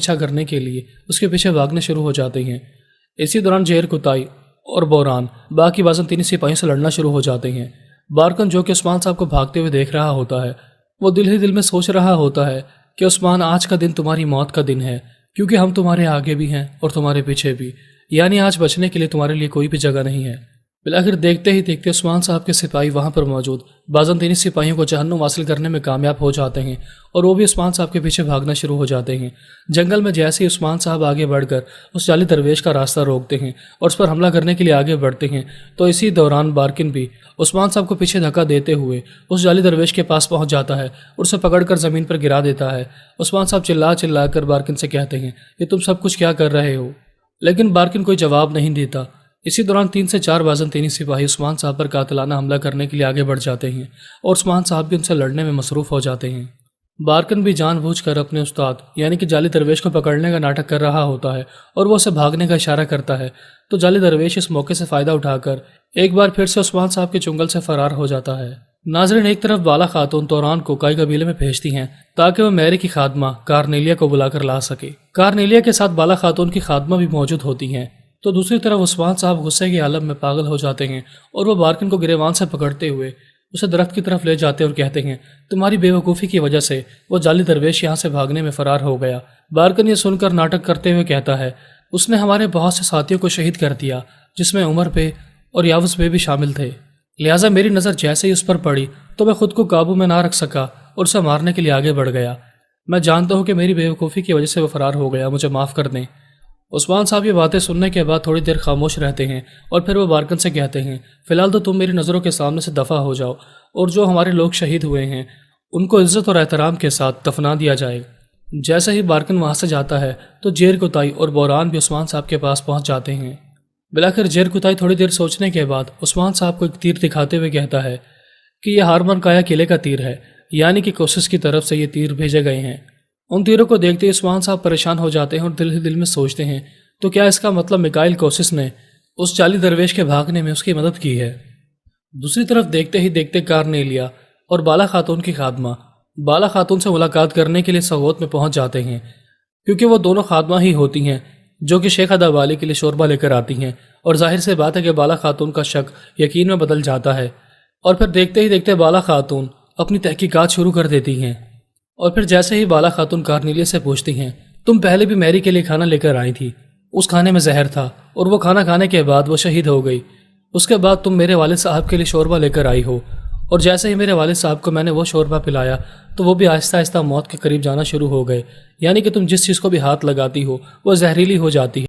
پیچھا کرنے کے لیے اس کے پیچھے بھاگنے شروع ہو جاتے ہیں۔ اسی دوران زہر کتائی اور بوران باقی بازنطینی سپاہیوں سے لڑنا شروع ہو جاتے ہیں۔ بارکن جو کہ عثمان صاحب کو بھاگتے ہوئے دیکھ رہا ہوتا ہے، وہ دل ہی دل میں سوچ رہا ہوتا ہے کہ عثمان، آج کا دن تمہاری موت کا دن ہے، کیونکہ ہم تمہارے آگے بھی ہیں اور تمہارے پیچھے بھی، یعنی آج بچنے کے لیے تمہارے لیے کوئی بھی جگہ نہیں ہے۔ بالآخر دیکھتے ہی دیکھتے عثمان صاحب کے سپاہی وہاں پر موجود بازنطینی سپاہیوں کو جہنم حاصل کرنے میں کامیاب ہو جاتے ہیں اور وہ بھی عثمان صاحب کے پیچھے بھاگنا شروع ہو جاتے ہیں۔ جنگل میں جیسے ہی عثمان صاحب آگے بڑھ کر اس جعلی درویش کا راستہ روکتے ہیں اور اس پر حملہ کرنے کے لیے آگے بڑھتے ہیں، تو اسی دوران بارکن بھی عثمان صاحب کو پیچھے دھکا دیتے ہوئے اس جعلی درویش کے پاس پہنچ جاتا ہے اور اسے پکڑ کر زمین پر گرا دیتا ہے۔ عثمان صاحب چلا کر بارکن سے کہتے ہیں، یہ تم سب کچھ کیا کر رہے ہو؟ لیکن بارکن کوئی جواب نہیں دیتا۔ اسی دوران 3 سے 4 بازنطینی سپاہی عثمان صاحب پر قاتلانہ حملہ کرنے کے لیے آگے بڑھ جاتے ہیں اور عثمان صاحب بھی ان سے لڑنے میں مصروف ہو جاتے ہیں۔ بارکن بھی جان بوجھ کر اپنے استاد یعنی کہ جعلی درویش کو پکڑنے کا ناٹک کر رہا ہوتا ہے اور وہ اسے بھاگنے کا اشارہ کرتا ہے، تو جعلی درویش اس موقع سے فائدہ اٹھا کر ایک بار پھر سے عثمان صاحب کے چنگل سے فرار ہو جاتا ہے۔ ناظرین، ایک طرف بالا خاتون توران کو کائی قبیلے میں بھیجتی ہیں تاکہ وہ میری کی خادمہ کارنیلیا کو بلا کر لا سکے۔ کارنیلیا کے ساتھ بالا خاتون کی خادمہ بھی موجود ہوتی ہیں، تو دوسری طرف عثمان صاحب غصے کے عالم میں پاگل ہو جاتے ہیں اور وہ بارکن کو گریبان سے پکڑتے ہوئے اسے درخت کی طرف لے جاتے اور کہتے ہیں، تمہاری بے وقوفی کی وجہ سے وہ جعلی درویش یہاں سے بھاگنے میں فرار ہو گیا۔ بارکن یہ سن کر ناٹک کرتے ہوئے کہتا ہے، اس نے ہمارے بہت سے ساتھیوں کو شہید کر دیا، جس میں عمر بے اور یاوز بے بھی شامل تھے، لہٰذا میری نظر جیسے ہی اس پر پڑی تو میں خود کو قابو میں نہ رکھ سکا اور اسے مارنے کے لیے آگے بڑھ گیا۔ میں جانتا ہوں کہ میری بے وقوفی کی وجہ سے وہ فرار ہو گیا، مجھے معاف کر دیں۔ عثمان صاحب یہ باتیں سننے کے بعد تھوڑی دیر خاموش رہتے ہیں اور پھر وہ بارکن سے کہتے ہیں، فی الحال تو تم میری نظروں کے سامنے سے دفع ہو جاؤ اور جو ہمارے لوگ شہید ہوئے ہیں ان کو عزت اور احترام کے ساتھ دفنا دیا جائے۔ جیسے ہی بارکن وہاں سے جاتا ہے تو زہر کتائی اور بوران بھی عثمان صاحب کے پاس پہنچ جاتے ہیں۔ بالآخر زہر کتائی تھوڑی دیر سوچنے کے بعد عثمان صاحب کو ایک تیر دکھاتے ہوئے کہتا ہے کہ یہ ہارمن کایا قلعے کا تیر ہے، یعنی کہ کوسس کی طرف سے یہ تیر بھیجے گئے ہیں۔ ان تیروں کو دیکھتے ہی عثمان صاحب پریشان ہو جاتے ہیں اور دل ہی دل میں سوچتے ہیں، تو کیا اس کا مطلب میکائل کوسس نے اس جعلی درویش کے بھاگنے میں اس کی مدد کی ہے؟ دوسری طرف دیکھتے ہی دیکھتے کارنیلیا اور بالا خاتون کی خادمہ بالا خاتون سے ملاقات کرنے کے لیے سغوت میں پہنچ جاتے ہیں، کیونکہ وہ دونوں خادمہ ہی ہوتی ہیں جو کہ شیخ ادا والی کے لیے شوربہ لے کر آتی ہیں، اور ظاہر سے بات ہے کہ بالا خاتون کا شک یقین میں بدل جاتا ہے، اور پھر دیکھتے ہی دیکھتے بالا خاتون اپنی تحقیقات شروع کر دیتی ہیں۔ اور پھر جیسے ہی بالا خاتون کارنیلیا سے پوچھتی ہیں، تم پہلے بھی میری کے لیے کھانا لے کر آئی تھی، اس کھانے میں زہر تھا اور وہ کھانا کھانے کے بعد وہ شہید ہو گئی، اس کے بعد تم میرے والد صاحب کے لیے شوربہ لے کر آئی ہو، اور جیسے ہی میرے والد صاحب کو میں نے وہ شوربہ پلایا تو وہ بھی آہستہ آہستہ موت کے قریب جانا شروع ہو گئے، یعنی کہ تم جس چیز کو بھی ہاتھ لگاتی ہو وہ زہریلی ہو جاتی ہے۔